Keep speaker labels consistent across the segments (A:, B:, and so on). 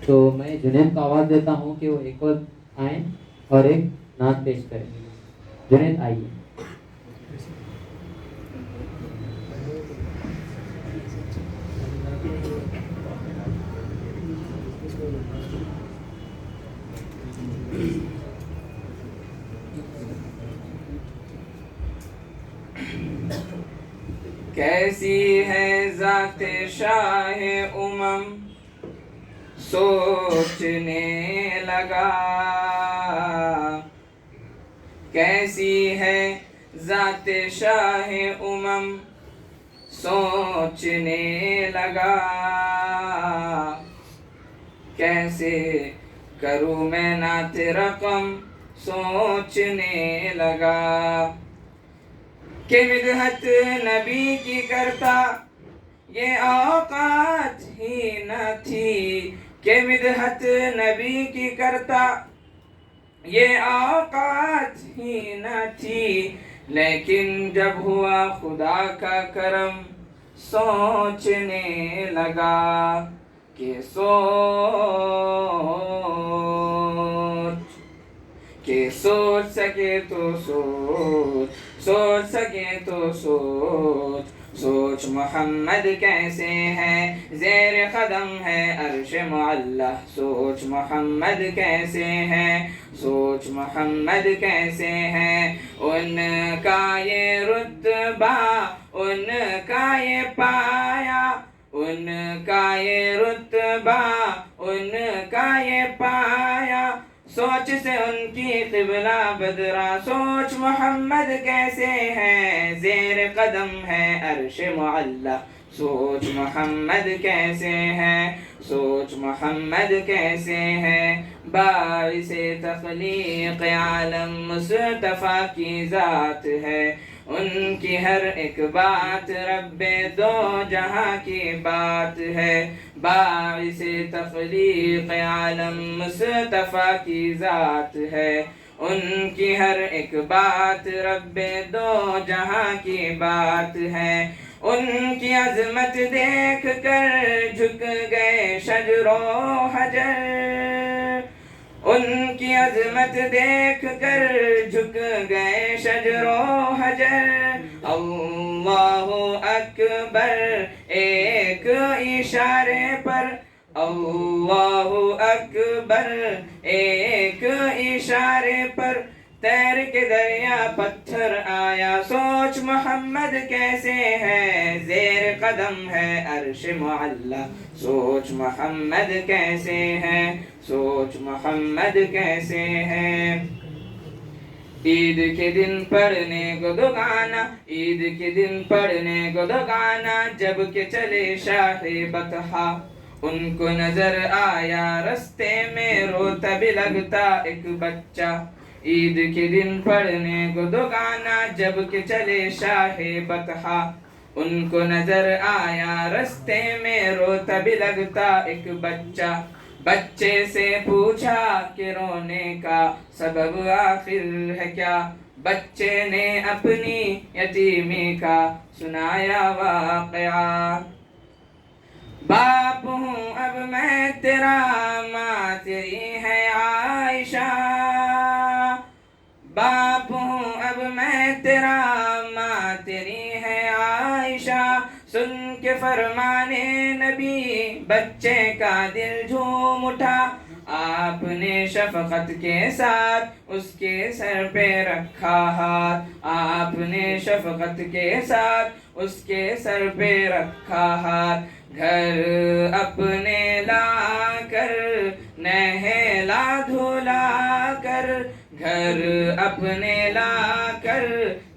A: तो मैं जुनैद को आवाज़ देता हूँ कि वो एक और आए और एक नात पेश करें। जुनैद आइए।
B: कैसी है ज़ाते शाहे उमम सोचने लगा, कैसी है ज़ाते शाहे उमम सोचने लगा, कैसे करूँ मैं नात रकम सोचने लगा, कि मिदहत नबी की करता ये औकात ही न थी, कि मिदहत नबी की करता ये औकात ही न थी, लेकिन जब हुआ खुदा का करम सोचने लगा, कि सोच सके तो सोच सके तो सोच मोहम्मद कैसे है ज़ेर कदम है अर्श मुअल्ला, सोच मोहम्मद कैसे है, सोच मोहम्मद कैसे है, उनका ये रुतबा उनका ये पाया, उनका ये रुतबा उनका ये पाया, सोच से उनकी क़िबला बदरा, सोच मोहम्मद कैसे है ज़ेर कदम है अर्श मुअल्ला, सोच मोहम्मद कैसे है, सोच मोहम्मद कैसे है, बाइसे तख्लीक़ आलम मुस्तफ़ा की ज़ात है, उनकी हर एक बात रब्बे दो जहाँ की बात है, बाइसे तख्लीक़ आलम मुस्तफ़ा की ज़ात है, उनकी हर एक बात रब्बे दो जहाँ की बात है, उनकी अज़मत देख कर झुक गए शजरो हजर, उनकी अज़मत देख कर झुक गए शजरो हजर, अल्लाहु अकबर एक इशारे पर, अल्लाहु अकबर एक इशारे पर, तैर के दरिया पत्थर आया, सोच मोहम्मद कैसे है ज़ेर कदम है अर्श मुअल्ला, सोच मोहम्मद कैसे है, सोच मोहम्मद कैसे है। ईद के दिन पढ़ने को दो गाना, ईद के दिन पढ़ने को दो गाना, जब के चले शाहे बतहा, उनको नजर आया रस्ते में रोता भी लगता एक बच्चा, ईद के दिन पढ़ने को दो गाना, जब के चले शाहे बतहा, उनको नजर आया रस्ते में रोता भी लगता एक बच्चा, बच्चे से पूछा कि रोने का सबब आखिर है क्या, बच्चे ने अपनी यतीमी का सुनाया वाक़या, बाप हूँ अब मैं तेरा, माँ तेरी है आयशा, बाप हूँ अब मैं तेरा, माँ तेरी है आयशा, सुन के फरमाने नबी बच्चे का दिल झूम उठा, आपने शफकत के साथ उसके सर पे रखा हाथ, आपने शफकत के साथ उसके सर पे रखा हाथ, घर अपने ला कर नहला धुला कर, घर अपने ला कर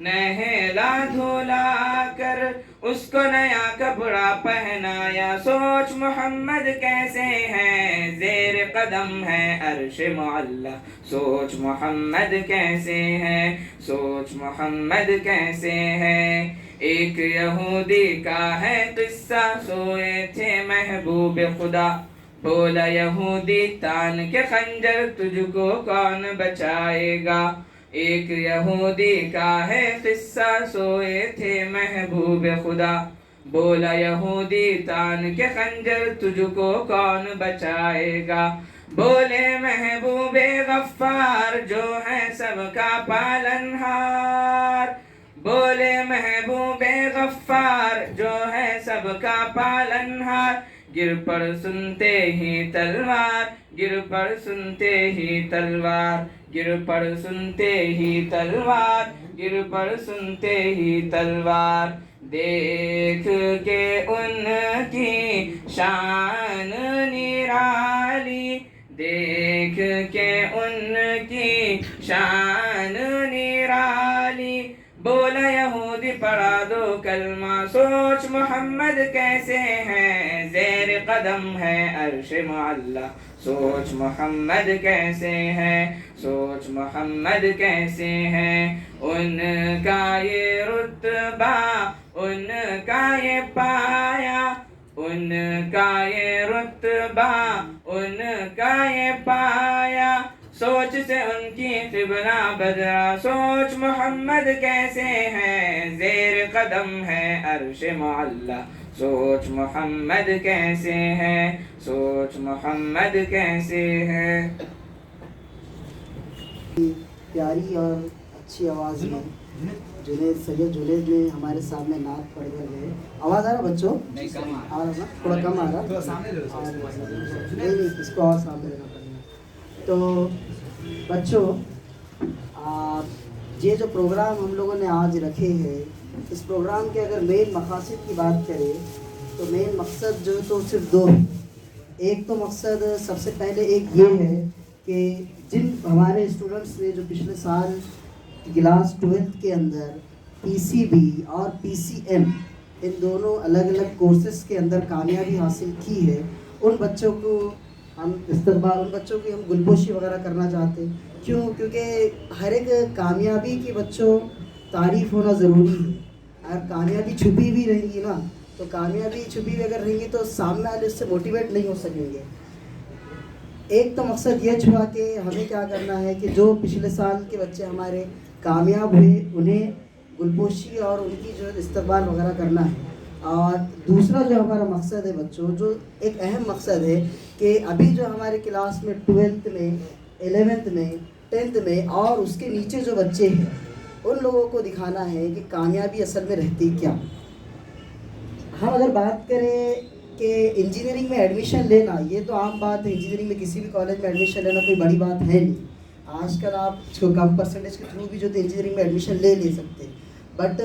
B: नहला धुला कर, उसको नया कपड़ा पहनाया, सोच मोहम्मद कैसे है ज़ेर कदम है अर्श मुअल्ला, सोच मोहम्मद कैसे है, सोच मोहम्मद कैसे है। एक यहूदी का है किस्सा, सोए थे महबूब खुदा, बोला यहूदी तान के खंजर तुझको कौन बचाएगा, एक यहूदी का है किस्सा, सोए थे महबूब खुदा, बोला यहूदी तान के खंजर तुझको कौन बचाएगा। बोले महबूबे गफ्फार जो है सबका पालनहार। बोले महबूबे गफ्फार जो है सबका पालनहार। गिर पड़ सुनते ही तलवार, गिर पड़ सुनते ही तलवार, गिर पड़ सुनते ही तलवार, गिर पड़ सुनते ही तलवार। देख के उनकी शान निराली, देख के उनकी शान निराली। बोला यहूदी पढ़ा दो कलमा, सोच मोहम्मद कैसे हैं ज़ेर कदम है अर्श मुअल्ला। सोच मोहम्मद कैसे हैं, सोच मोहम्मद कैसे हैं। उनका ये रुतबा, उनका ये पाया, उनका ये रुतबा, उनका ये पाया। सोच से उनकी क़िबला बदला, सोच मोहम्मद कैसे हैं ज़ेर कदम है अर्श मुअल्ला। सोच मोहम्मद कैसे हैं, सोच मोहम्मद कैसे हैं।
C: प्यारी और अच्छी आवाज़ में जुनैद सैयद जुनैद ने हमारे सामने नात पढ़ कर गए। आवाज़ आ रहा बच्चों? नहीं, कम आ रहा ना, थोड़ा कम आ रहा, थोड़ा सामने नहीं, इसको और सामने लेना पड़ेगा। तो बच्चों, ये जो प्रोग्राम हम लोगों ने आज रखे हैं, इस प्रोग्राम के अगर मेन मकासद की बात करें तो मेन मकसद जो तो सिर्फ दो है। एक तो मकसद सबसे पहले एक ये है कि जिन हमारे स्टूडेंट्स ने जो पिछले साल क्लास 12th के अंदर पीसीबी और पीसीएम इन दोनों अलग अलग कोर्सेज़ के अंदर कामयाबी हासिल की है, उन बच्चों को हम इस्तेमाल, उन बच्चों की हम गुलपोशी वगैरह करना चाहते हैं। क्यों? क्योंकि हर एक कामयाबी की बच्चों तारीफ़ होना ज़रूरी है। अगर कामयाबी छुपी भी रहेंगी ना, तो कामयाबी छुपी भी अगर रहेंगी तो सामने वाले उससे मोटिवेट नहीं हो सकेंगे। एक तो मकसद ये छुआ कि हमें क्या करना है कि जो पिछले साल के बच्चे हमारे कामयाब हुए उन्हें गुलपोशी और उनकी जो इस्तेमाल वगैरह करना है। और दूसरा जो हमारा मकसद है बच्चों, जो एक अहम मकसद है कि अभी जो हमारे क्लास में 12th में, 11th में, 10th में और उसके नीचे जो बच्चे हैं, उन लोगों को दिखाना है कि कामयाबी असल में रहती क्या। हम अगर बात करें कि इंजीनियरिंग में एडमिशन लेना, ये तो आम बात है, इंजीनियरिंग में किसी भी कॉलेज में एडमिशन लेना कोई बड़ी बात है नहीं। आजकल आप कम परसेंटेज के थ्रू भी जो इंजीनियरिंग में एडमिशन ले सकते। बट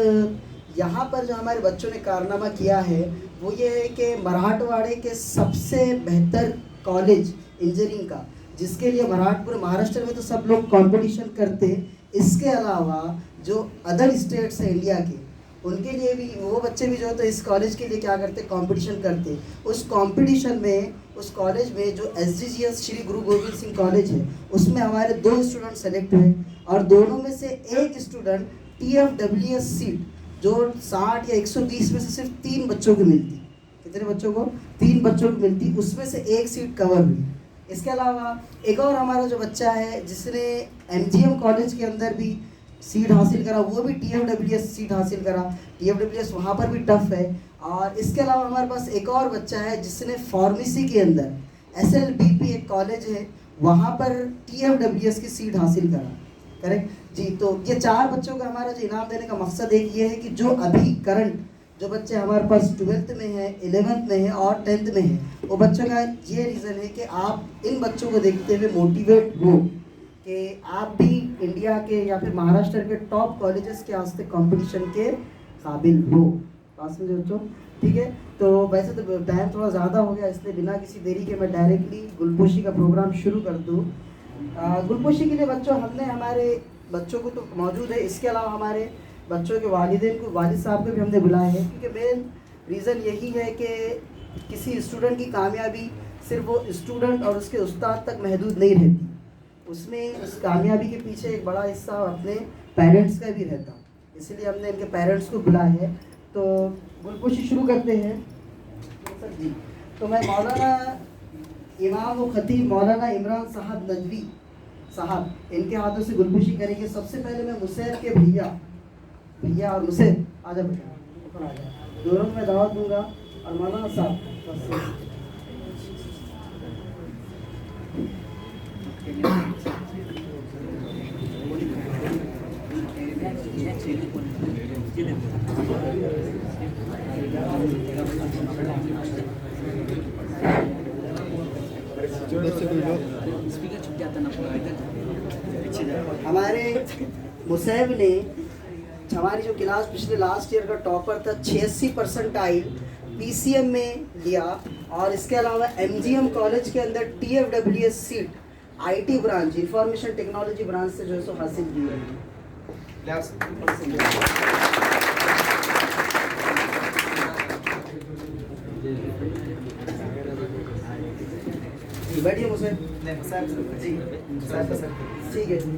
C: यहाँ पर जो हमारे बच्चों ने कारनामा किया है वो ये है कि मराठवाड़े के सबसे बेहतर कॉलेज इंजीनियरिंग का, जिसके लिए पूरे महाराष्ट्र में तो सब लोग कंपटीशन करते हैं, इसके अलावा जो अदर स्टेट्स हैं इंडिया के, उनके लिए भी वो बच्चे भी जो तो इस कॉलेज के लिए क्या करते हैं, कंपटीशन करते हैं। उस कंपटीशन में उस कॉलेज में जो SGGS श्री गुरु गोविंद सिंह कॉलेज है, उसमें हमारे 2 स्टूडेंट सेलेक्ट हुए और दोनों में से एक स्टूडेंट TFWS सीट जो 60 या 120 में से सिर्फ 3 बच्चों को मिलती। कितने बच्चों को? 3 बच्चों को मिलती, उसमें से एक सीट कवर हुई। इसके अलावा एक और हमारा जो बच्चा है जिसने MGM कॉलेज के अंदर भी सीट हासिल करा, वो भी TFWS सीट हासिल करा। TFWS वहाँ पर भी टफ है। और इसके अलावा हमारे पास एक और बच्चा है जिसने फार्मेसी के अंदर SLBP एक कॉलेज है, वहाँ पर TFWS की सीट हासिल करा। करेक्ट जी। तो ये 4 बच्चों का हमारा जो इनाम देने का मकसद एक ये है कि जो अभी करंट जो बच्चे हमारे पास 12th में है, 11th में है और 10th में है, वो बच्चों का ये रीज़न है कि आप इन बच्चों को देखते हुए मोटिवेट हो कि आप भी इंडिया के या फिर महाराष्ट्र के टॉप कॉलेजेस के वास्ते कंपटीशन के काबिल हो। पास में बच्चों, ठीक है। तो वैसे तो टाइम थोड़ा ज़्यादा हो गया, इसलिए बिना किसी देरी के मैं डायरेक्टली गुलपोशी का प्रोग्राम शुरू कर दूँ। गुलपोशी के लिए बच्चों हमने हमारे बच्चों को तो मौजूद है, इसके अलावा हमारे बच्चों के वालिदैन को, वालिद साहब को भी हमने बुलाया है, क्योंकि मेन रीज़न यही है कि किसी स्टूडेंट की कामयाबी सिर्फ वो स्टूडेंट और उसके उस्ताद तक महदूद नहीं रहती, उसमें उस कामयाबी के पीछे एक बड़ा हिस्सा अपने पेरेंट्स का भी रहता। इसलिए हमने इनके पेरेंट्स को बुलाया है। तो गुलपोशी शुरू करते हैं सर जी। तो मैं मौलाना इमाम व खतीब मौलाना इमरान साहब नदवी साहब, इनके हाथों से गुलपोशी करेंगे। सबसे पहले मैं मुसैर के भैया और मुसैर आ जा बेटा, ऊपर आ जा। दोनों को मैं दावत दूंगा और मौलाना साहब हमारे मुसैब ने हमारी जो क्लास पिछले लास्ट ईयर का टॉपर था 86% PCM में लिया और इसके अलावा MGM कॉलेज के अंदर TFWS seat IT branch information technology branch से जो है सो हासिल की है। बैठिए मुसैब जी ठीक है जी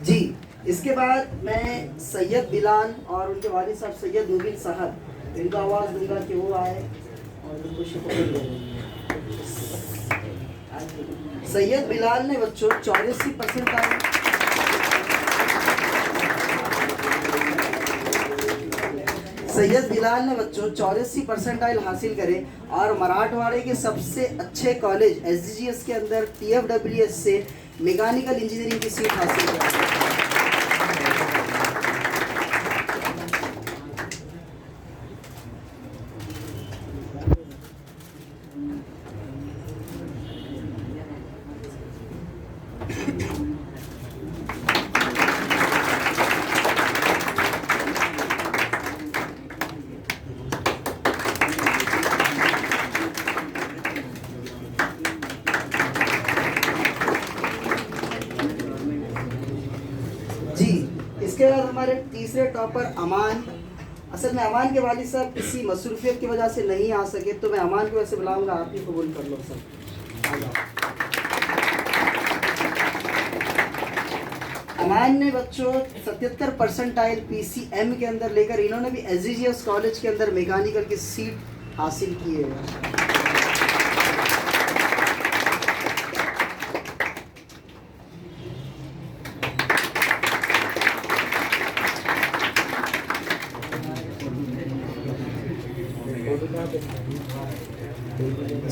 C: जी इसके बाद मैं सैयद बिलाल और उनके वालिद साहब सैयद मुबीन साहब इनको आवाज़ दूंगा कि वो आए और उनको शुक्रिया दें। सैयद बिलाल ने बच्चों 84% आए। सैयद बिलाल ने बच्चों 84% हासिल करे और मराठवाड़े के सबसे अच्छे कॉलेज SGGS के अंदर TFWS से मैकेनिकल इंजीनियरिंग की सीट हासिल करें। इसके बाद हमारे तीसरे टॉपर अमान। असल में अमान के वालिद साहब किसी मसरूफियत की वजह से नहीं आ सके तो मैं अमान की वजह से बुलाऊंगा, आप ही कबूल कर लो सर। अमान ने बच्चों 77% PCM के अंदर लेकर इन्होंने भी SGGS कॉलेज के अंदर मैकेनिकल की सीट हासिल की है।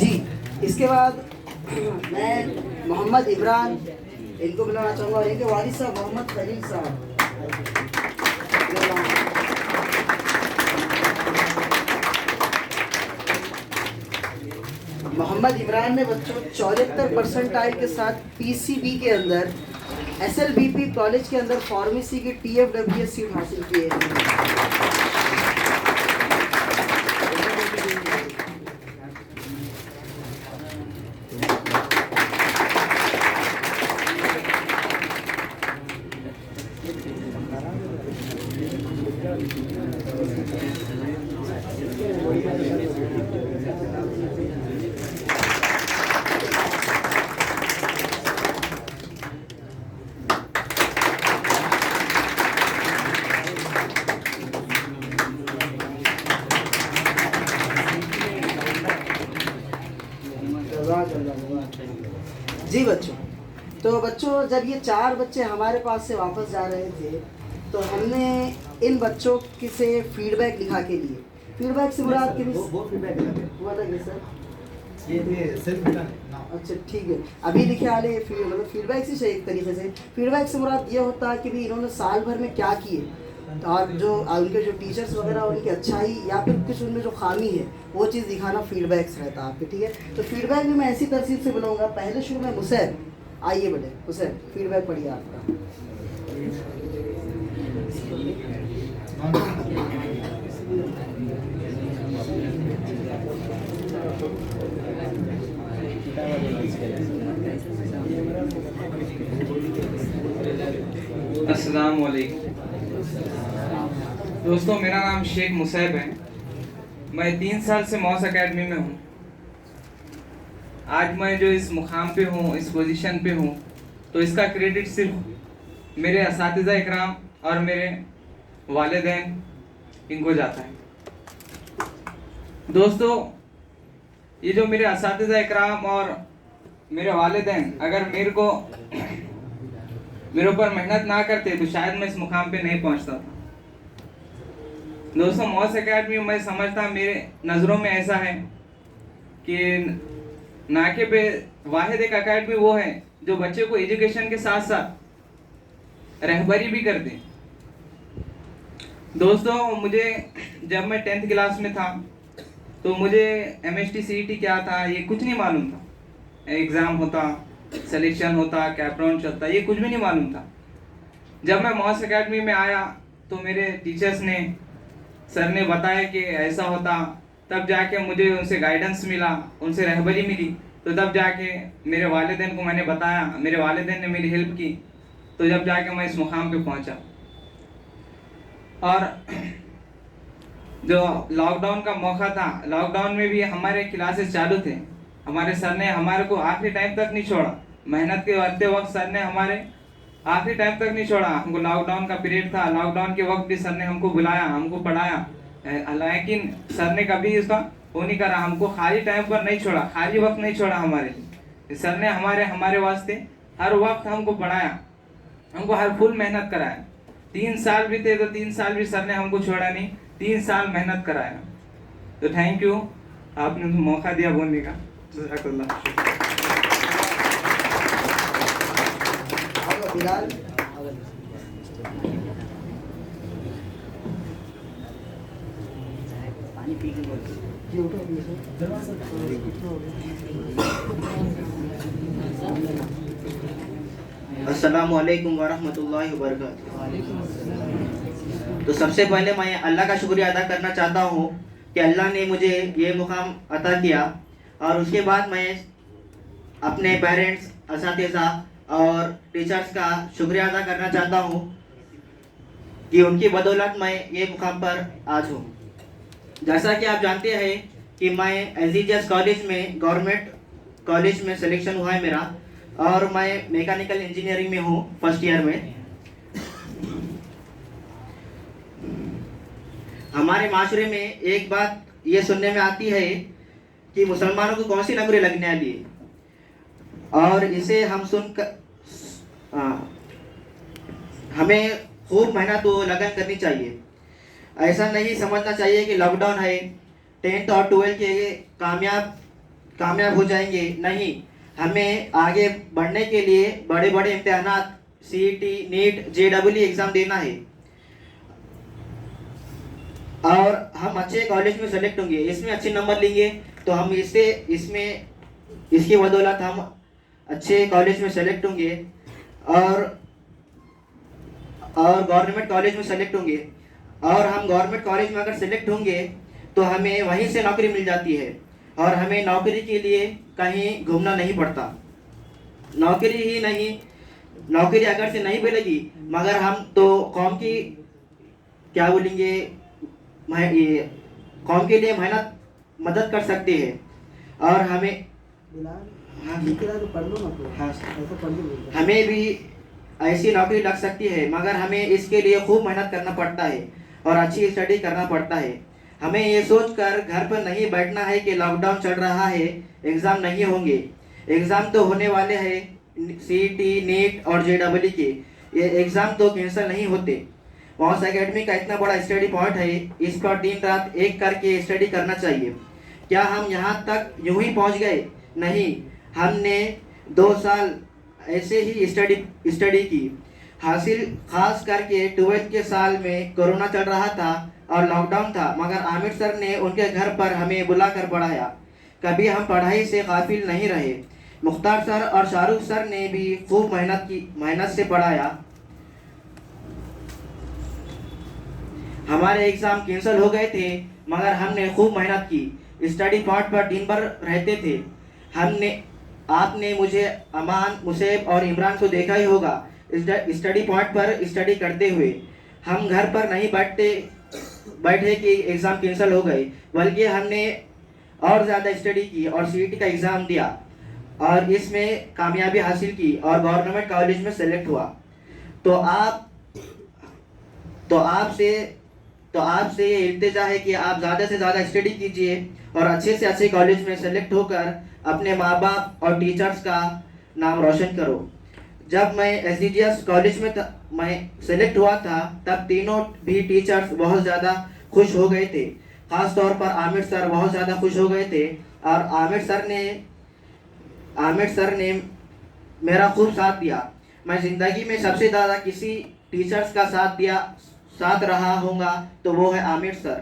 C: जी इसके बाद मैं मोहम्मद इमरान इनको बुलाना चाहूँगा और इनके वालिद साहब मोहम्मद खलील साहब। मोहम्मद इमरान ने बच्चों 74% के साथ PCB के अंदर SLBP कॉलेज के अंदर फार्मेसी की TFWS सीट हासिल की है। जी बच्चों, तो बच्चों जब ये 4 बच्चे हमारे पास से वापस जा रहे थे तो हमने इन बच्चों की से फीडबैक लिखा के लिए। फीडबैक से मुराद के वो फीडबैक हुआ था सर ये सेल्फ अच्छा ठीक है, अभी लिखे वाले मतलब फीडबैक से एक तरीके से फीडबैक से मुराद ये होता है कि भी इन्होंने साल भर में क्या किए और जो उनके जो टीचर्स वगैरह उनकी अच्छाई या फिर कुछ उनमें जो खामी है वो चीज़ दिखाना फीडबैक्स रहता है आपके। ठीक है, तो फीडबैक भी मैं ऐसी तरतीब से बुलाऊंगा। पहले शुरू में मुसैब, आइए बेटे मुसैब फीडबैक पढ़िए आपका।
B: अस्सलाम वालेकुम दोस्तों, मेरा नाम शेख मुसैब है। मैं 3 साल से मॉस एकेडमी में हूँ। आज मैं जो इस मुकाम पे हूँ, इस पोजीशन पे हूँ, तो इसका क्रेडिट सिर्फ मेरे असातिज़ा इकराम और मेरे वालिदैन इनको जाता है। दोस्तों, ये जो मेरे असातिज़ा इकराम और मेरे वालिदैन अगर मेरे ऊपर मेहनत ना करते तो शायद मैं इस मुकाम पे नहीं पहुंचता था। दोस्तों, मॉस एकेडमी मैं समझता मेरे नज़रों में ऐसा है कि नाके पे वाहिद एक एकेडमी वो है जो बच्चे को एजुकेशन के साथ साथ रहबरी भी करते। दोस्तों, मुझे जब मैं 10th क्लास में था तो मुझे MST CET क्या था ये कुछ नहीं मालूम था। एग्ज़ाम होता, सिलेक्शन होता, कैपराउंड चलता, ये कुछ भी नहीं मालूम था। जब मैं मॉस एकेडमी में आया तो मेरे टीचर्स ने, सर ने बताया कि ऐसा होता, तब जाके मुझे उनसे गाइडेंस मिला, उनसे रहबरी मिली। तो तब जाके मेरे वालिदैन को मैंने बताया, मेरे वालिदैन ने मेरी हेल्प की, तो जब जाके मैं इस मुकाम पे पहुंचा। और जो लॉकडाउन का मौका था, लॉकडाउन में भी हमारे क्लासेस चालू थे। हमारे सर ने हमारे को आखिरी टाइम तक नहीं छोड़ा। मेहनत के करते वक्त सर ने हमारे आखिरी टाइम तक नहीं छोड़ा। हमको लॉकडाउन का पीरियड था, लॉकडाउन के वक्त भी सर ने हमको बुलाया, हमको पढ़ाया। लेकिन सर ने कभी इसका वो नहीं करा, हमको खाली टाइम पर नहीं छोड़ा, खाली वक्त नहीं छोड़ा हमारे लिए। सर ने हमारे वास्ते हर वक्त हमको पढ़ाया, हमको हर फुल मेहनत कराया। 3 साल भी थे तो 3 साल भी सर ने हमको छोड़ा नहीं, 3 साल मेहनत कराया। तो थैंक यू, आपने मौका दिया बोलने का। जज़ाकल्लाह।
C: बिलाल,
D: अस्सलामु अलैकुम वरहमतुल्लाहि वबरकातुहू। तो सबसे पहले मैं अल्लाह का शुक्रिया अदा करना चाहता हूँ कि अल्लाह ने मुझे ये मुकाम अता किया। और उसके बाद मैं अपने पेरेंट्स, असातिज़ा और टीचर्स का शुक्रिया अदा करना चाहता हूँ कि उनकी बदौलत मैं ये मुकाम पर आज हूँ। जैसा कि आप जानते हैं कि मैं एसडीजीएस कॉलेज में, गवर्नमेंट कॉलेज में सिलेक्शन हुआ है मेरा, और मैं मैकेनिकल इंजीनियरिंग में हूँ, फर्स्ट ईयर में। हमारे माशरे में एक बात ये सुनने में आती है कि मुसलमानों को कौन सी नौकरी लगने वाली है, और इसे हम सुनकर हमें खूब मेहनत व लगन करनी चाहिए। ऐसा नहीं समझना चाहिए कि लॉकडाउन है, 10th और 12th के कामयाब हो जाएंगे। नहीं, हमें आगे बढ़ने के लिए बड़े बड़े इम्तिहानात, CET, NEET, JEE एग्ज़ाम देना है, और हम अच्छे कॉलेज में सेलेक्ट होंगे, इसमें अच्छे नंबर लेंगे तो हम इसकी बदौलत हम अच्छे कॉलेज में सेलेक्ट होंगे और गवर्नमेंट कॉलेज में सेलेक्ट होंगे। और हम गवर्नमेंट कॉलेज में अगर सेलेक्ट होंगे तो हमें वहीं से नौकरी मिल जाती है, और हमें नौकरी के लिए कहीं घूमना नहीं पड़ता। नौकरी अगर से नहीं मिलेगी, मगर हम तो कौम की क्या बोलेंगे, कौम के लिए मेहनत मदद कर सकते हैं। और हमें हमें भी ऐसी नौकरी लग सकती है, मगर हमें इसके लिए खूब मेहनत करना पड़ता है और अच्छी स्टडी करना पड़ता है। हमें ये सोचकर घर पर नहीं बैठना है कि लॉकडाउन चल रहा है, एग्ज़ाम नहीं होंगे। एग्ज़ाम तो होने वाले हैं, CET, NEET और JEE के। ये एग्ज़ाम तो कैंसिल नहीं होते। मॉस एकेडमी का इतना बड़ा स्टडी पॉइंट है, इस पर दिन रात एक करके स्टडी करना चाहिए। क्या हम यहाँ तक यूं ही पहुँच गए? नहीं, हमने 2 साल ऐसे ही स्टडी की हासिल। खास करके 12th के साल में कोरोना चल रहा था और लॉकडाउन था, मगर आमिर सर ने उनके घर पर हमें बुलाकर पढ़ाया। कभी हम पढ़ाई से गाफिल नहीं रहे। मुख्तार सर और शाहरुख सर ने भी खूब मेहनत से पढ़ाया। हमारे एग्ज़ाम कैंसिल हो गए थे, मगर हमने खूब मेहनत की। स्टडी पॉइंट पर दिन भर रहते थे। आपने मुझे, अमान, मुसेब और इमरान को देखा ही होगा स्टडी पॉइंट पर स्टडी करते हुए। हम घर पर नहीं बैठे कि एग्ज़ाम कैंसिल हो गए, बल्कि हमने और ज़्यादा स्टडी की और सीईटी का एग्ज़ाम दिया और इसमें कामयाबी हासिल की और गवर्नमेंट कॉलेज में सेलेक्ट हुआ। तो आपसे ये इल्तिजा है कि आप ज़्यादा से ज़्यादा स्टडी कीजिए और अच्छे से अच्छे कॉलेज में सेलेक्ट होकर अपने माँ बाप और टीचर्स का नाम रोशन करो। जब मैं SDGS कॉलेज में मैं सेलेक्ट हुआ था, तब तीनों भी टीचर्स बहुत ज़्यादा खुश हो गए थे। ख़ास तौर पर आमिर सर बहुत ज़्यादा खुश हो गए थे और आमिर सर ने मेरा खूब साथ दिया। मैं ज़िंदगी में सबसे ज़्यादा किसी टीचर्स का साथ रहा होगा तो वो है आमिर सर।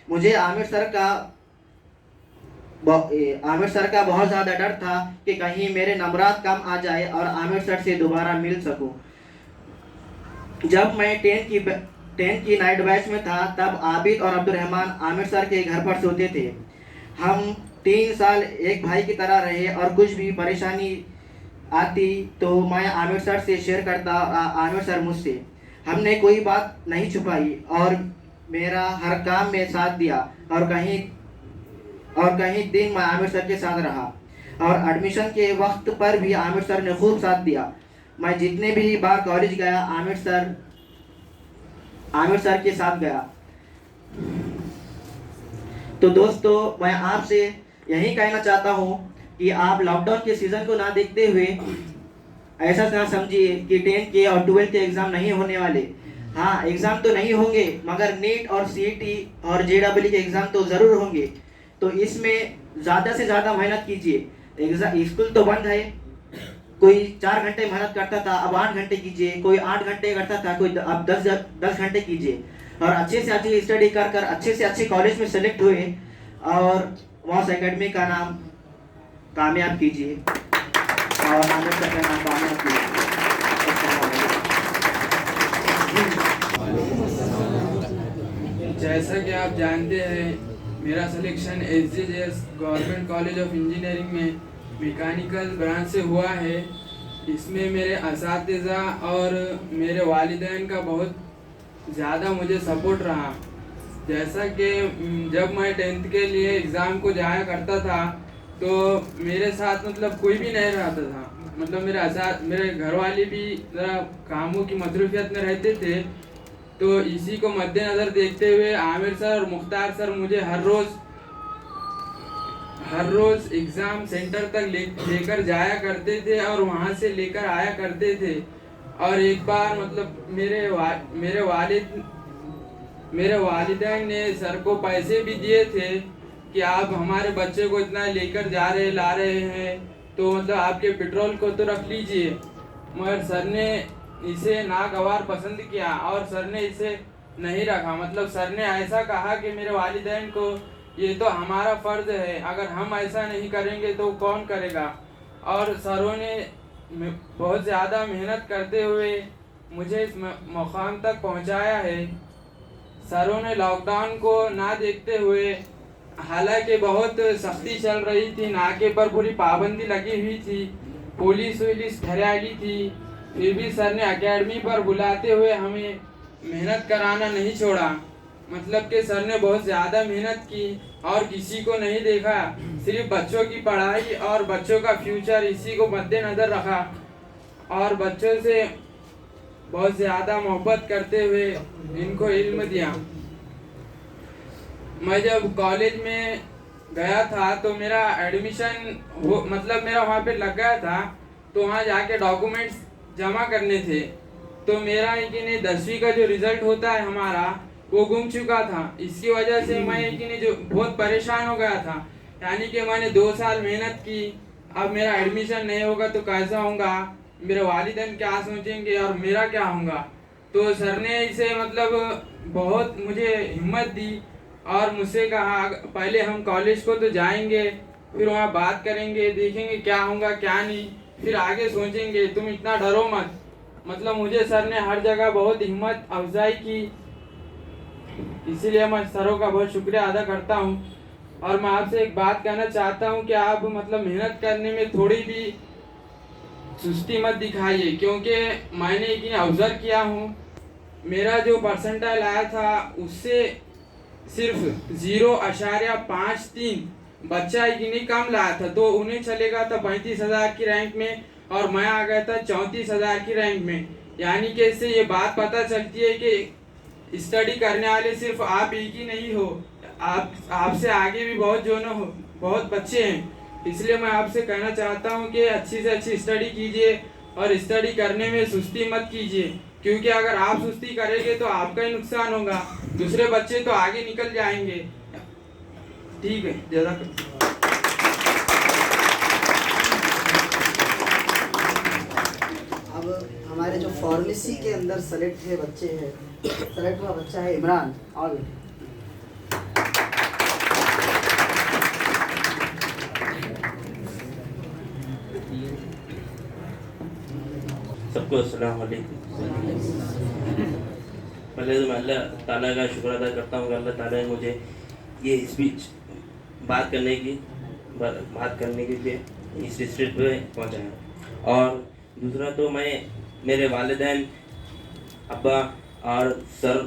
D: मुझे आमिर सर का बहुत ज़्यादा डर था कि कहीं मेरे नंबरात कम आ जाए और आमिर सर से दोबारा मिल सकूं। जब मैं 10 की नाइट बैच में था, तब आबिद और अब्दुर्रहमान आमिर सर के घर पर सोते थे। हम 3 साल एक भाई की तरह रहे और कुछ भी परेशानी आती तो मैं आमिर सर से शेयर करता और आमिर सर मुझसे। हमने कोई बात नहीं छुपाई और मेरा हर काम में साथ दिया और कहीं दिन मैं आमिर सर के साथ रहा और एडमिशन के वक्त पर भी आमिर सर ने खूब साथ दिया। मैं जितने भी बार कॉलेज गया आमिर सर के साथ गया। तो दोस्तों, मैं आपसे यही कहना चाहता हूँ कि आप लॉकडाउन के सीज़न को ना देखते हुए ऐसा ना समझिए कि 10 के और 12 के एग्ज़ाम नहीं होने वाले। हाँ, एग्ज़ाम तो नहीं होंगे, मगर नीट और सीईटी और JEE के एग्ज़ाम तो ज़रूर होंगे। तो इसमें ज़्यादा से ज़्यादा मेहनत कीजिए। स्कूल तो बंद है, कोई 4 घंटे मेहनत करता था, अब 8 घंटे कीजिए। कोई 8 घंटे करता था, कोई अब 10 घंटे कीजिए और अच्छे से अच्छी स्टडी कर अच्छे से अच्छे कॉलेज में सेलेक्ट हुए और वॉस एकेडमी का नाम कामयाब कीजिए और आमिर सर का नाम कामयाब कीजिए।
E: जैसा कि आप जानते हैं, मेरा selection SDGS government college of engineering में मैकेनिकल ब्रांच से हुआ है। इसमें मेरे असातिज़ा और मेरे वालिदैन का बहुत ज़्यादा मुझे सपोर्ट रहा। जैसा कि जब मैं 10th के लिए एग्ज़ाम को जाया करता था तो मेरे साथ मतलब कोई भी नहीं रहता था। मतलब मेरे घर वाले भी ज़रा कामों की मसरूफियत में रहते थे। तो इसी को मद्देनज़र देखते हुए आमिर सर और मुख्तार सर मुझे हर रोज़ एग्ज़ाम सेंटर तक लेकर जाया करते थे और वहाँ से लेकर आया करते थे। और एक बार मतलब मेरे वालिदैन ने सर को पैसे भी दिए थे कि आप हमारे बच्चे को इतना लेकर ला रहे हैं, तो मतलब आपके पेट्रोल को तो रख लीजिए। मगर सर ने इसे नागवार पसंद किया और सर ने इसे नहीं रखा। मतलब सर ने ऐसा कहा कि मेरे वालिदैन को ये तो हमारा फ़र्ज़ है, अगर हम ऐसा नहीं करेंगे तो कौन करेगा। और सरों ने बहुत ज़्यादा मेहनत करते हुए मुझे इस मुकाम तक पहुंचाया है। सरों ने लॉकडाउन को ना देखते हुए, हालांकि बहुत सख्ती चल रही थी, नाके पर पूरी पाबंदी लगी हुई थी, पुलिस ठहराई थी, फिर भी सर ने एकेडमी पर बुलाते हुए हमें मेहनत कराना नहीं छोड़ा। मतलब कि सर ने बहुत ज़्यादा मेहनत की और किसी को नहीं देखा, सिर्फ बच्चों की पढ़ाई और बच्चों का फ्यूचर इसी को मद्देनज़र रखा और बच्चों से बहुत ज़्यादा मोहब्बत करते हुए इनको इल्म दिया। मैं जब कॉलेज में गया था तो मेरा एडमिशन मतलब मेरा वहाँ पे लग गया था, तो वहाँ जाके डॉक्यूमेंट्स जमा करने थे। तो मेरा यकीन 10वीं का जो रिज़ल्ट होता है हमारा, वो गुम चुका था। इसकी वजह से मैं यकीन जो बहुत परेशान हो गया था। यानी कि मैंने 2 साल मेहनत की, अब मेरा एडमिशन नहीं होगा तो कैसा होगा, मेरे वालिदैन क्या सोचेंगे और मेरा क्या होगा। तो सर ने इसे मतलब बहुत मुझे हिम्मत दी और मुझसे कहा पहले हम कॉलेज को तो जाएंगे, फिर वहाँ बात करेंगे, देखेंगे क्या होगा क्या नहीं, फिर आगे सोचेंगे, तुम इतना डरो मत। मतलब मुझे सर ने हर जगह बहुत हिम्मत अफजाई की, इसीलिए मैं सरों का बहुत शुक्रिया अदा करता हूँ। और मैं आपसे एक बात कहना चाहता हूँ कि आप मतलब मेहनत करने में थोड़ी भी सुस्ती मत दिखाइए, क्योंकि मैंने एक ऑब्जर्व किया हूँ, मेरा जो परसेंटाइल आया था उससे सिर्फ 0.53 बच्चा एक नहीं कम लाया था, तो उन्हें चलेगा था 35,000 की रैंक में और मैं आ गया था 34,000 की रैंक में। यानी कि इससे ये बात पता चलती है कि स्टडी करने वाले सिर्फ आप एक ही नहीं हो, आपसे आगे भी बहुत जो ना हो बहुत बच्चे हैं। इसलिए मैं आपसे कहना चाहता हूँ कि अच्छी से अच्छी स्टडी कीजिए और स्टडी करने में सुस्ती मत कीजिए, क्योंकि अगर आप सुस्ती करेंगे तो आपका ही नुकसान होगा, दूसरे बच्चे तो आगे निकल जाएंगे। ठीक है, जज़ाकल्लाह।
C: अब हमारे जो फार्मेसी के अंदर सेलेक्ट है बच्चे हैं, सेलेक्ट हुआ बच्चा है इमरान। और
F: सबको अस्सलाम वालेकुम। पहले तो मैं अल्लाह ताला का शुक्र अदा करता हूँ कि अल्लाह ताला ने मुझे ये स्पीच बात करने के लिए इस स्टेज पे पहुँचाया। और दूसरा तो मैं मेरे वालिदैन, अब्बा और सर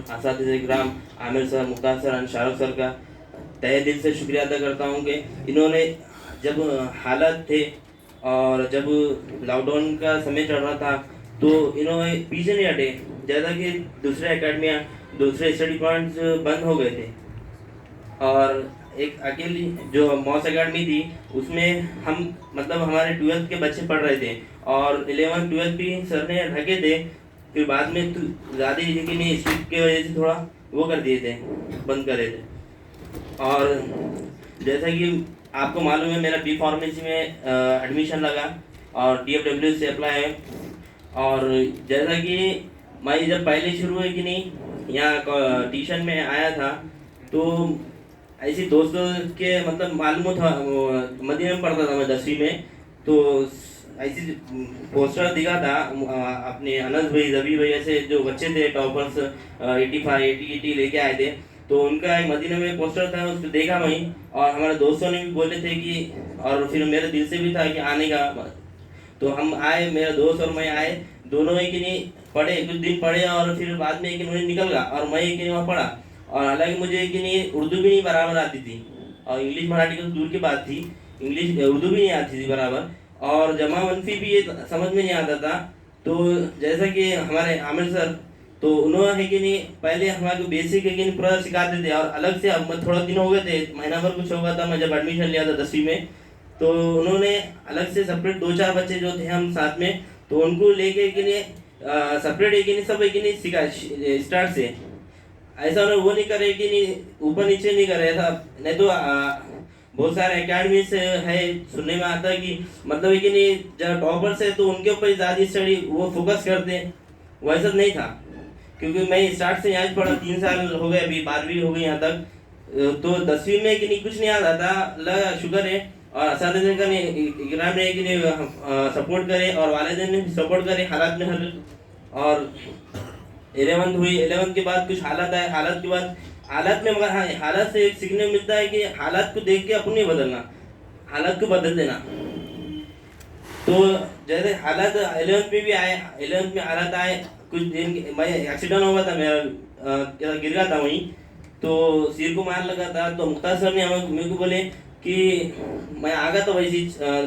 F: असातिज़े इकराम आमिर सर, मुख्तार सर और शाहरुख सर का तहे दिल से शुक्रिया अदा करता हूँ कि इन्होंने जब हालात थे और जब लॉकडाउन का समय चल रहा था तो इन्होंने पीछे नहीं हटे। जैसा कि दूसरे एकेडमियाँ, दूसरे स्टडी पॉइंट्स बंद हो गए थे और एक अकेली जो मॉस एकेडमी थी उसमें हम मतलब हमारे 12th के बच्चे पढ़ रहे थे और 11th 12th भी सर ने ढके थे, फिर बाद में ज़्यादा लेकिन स्ट्रिक्ट की वजह से थोड़ा वो कर दिए थे, बंद कर रहे थे। और जैसा कि आपको मालूम है मेरा बी फार्मेसी में एडमिशन लगा और DFW से अप्लाई है। और जैसा कि मैं जब पहले शुरू हुई कि नहीं यहाँ ट्यूशन में आया था तो ऐसी दोस्तों के मतलब मालूम था, मदीना में पढ़ता था मैं 10वीं में, तो ऐसी पोस्टर दिखा था अपने अनस भाई, जबी भाई, ऐसे जो बच्चे थे टॉपर्स 85 80 लेके आए थे, तो उनका एक मदीना में पोस्टर था, उस पर देखा वहीं और हमारे दोस्तों ने भी बोले थे कि, और फिर मेरे दिल से भी था कि आने का, तो हम आए, मेरा दोस्त और मैं आए, दोनों एक नहीं पढ़े, कुछ दिन पढ़े और फिर बाद में एक नहीं निकल गया और मैं एक नहीं वहाँ पढ़ा। और हालांकि मुझे एक नहीं उर्दू भी नहीं बराबर आती थी और इंग्लिश मराठी तो दूर की बात थी, उर्दू भी नहीं आती थी बराबर और जमा मनफी भी ये समझ में नहीं आता था। तो जैसा कि हमारे आमिर सर, तो उन्होंने है कि नहीं पहले हमारे को बेसिक है कि नहीं पूरा सिखाते थे और अलग से, अब थोड़ा दिन हो गए थे, महीना भर कुछ होगा था मैं जब एडमिशन लिया था 10वीं में, तो उन्होंने अलग से सेपरेट 2-4 बच्चे जो थे हम साथ में, तो उनको लेके कि नहीं सेपरेट है कि नहीं सब है कि नहीं सिखा स्टार्ट से। ऐसा उन्होंने वो नहीं करे कि नहीं ऊपर नीचे नहीं करे था, नहीं तो बहुत सारे एकेडमी से है सुनने में आता है कि मतलब है कि नहीं जब टॉपर्स है तो उनके ऊपर ज़्यादा स्टडी वो फोकस करते हैं, वैसा नहीं था। क्योंकि मैं स्टार्ट से यहाँ पढ़ा 3 साल हो गए, अभी 12वीं हो गई यहाँ तक, तो 10वीं में कि नहीं कुछ नहीं आता था, अल्लाह शुक्र है और असातिज़े का इकराम ने कि नहीं सपोर्ट करे और वालिदैन ने भी सपोर्ट करे हालात में हर। और 11th हुई, 11th के बाद कुछ हालात आए, हालात के बाद हालात में, मगर हाँ हालात से एक सीखने मिलता है कि हालात को देख के अपन नहीं बदलना, हालात को बदल देना। तो जैसे हालात 11th में भी आए, 11th में हालात आए, कुछ दिन मैं एक्सीडेंट हो गया था, मेरा गिर गया था वहीं, तो सिर को मार लगा था, तो मुख्तार सर ने मेरे को बोले कि मैं आ गया था वैसे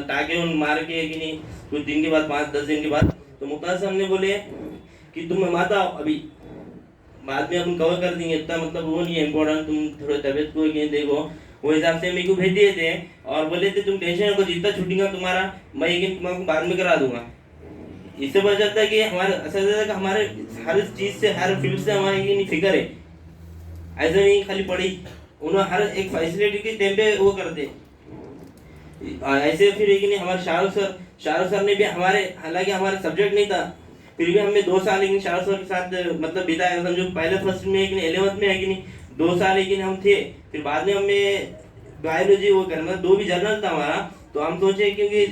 F: टाके उन मार के कि नहीं कुछ दिन के बाद 5-10 दिन के बाद, तो मुख्तार सर ने बोले कि तुम माता अभी बाद में अपन कवर कर देंगे, इतना मतलब वो नहीं है इम्पोर्टेंट, तुम थोड़ी तबीयत को ये देखो, वो हिसाब से मेरे को भेज दिए थे और बोले थे तुम टेंशन रखो, जितना छूटेगा तुम्हारा मैं एक तुम्हारा बाद में करा दूंगा। इससे पता चलता है कि हमारे असल हमारे हर चीज़ से, हर फील्ड से हमारे ये फिक्र है, ऐसा नहीं खाली पढ़ी, उन्होंने हर एक फैसिलिटी के टाइम पे वो करते। ऐसे फिर एक नहीं हमारे शाहरुख सर ने भी हमारे, हालांकि हमारा सब्जेक्ट नहीं था फिर भी हमने 2 साल लेकिन शाहरुख सर के साथ मतलब बिताया, समझो पहले फर्स्ट में कि 11th में है कि नहीं 2 साल लेकिन हम थे, फिर बाद में हमें बायोलॉजी वो करना, 2 भी जर्नल था हमारा, तो हम सोचे क्योंकि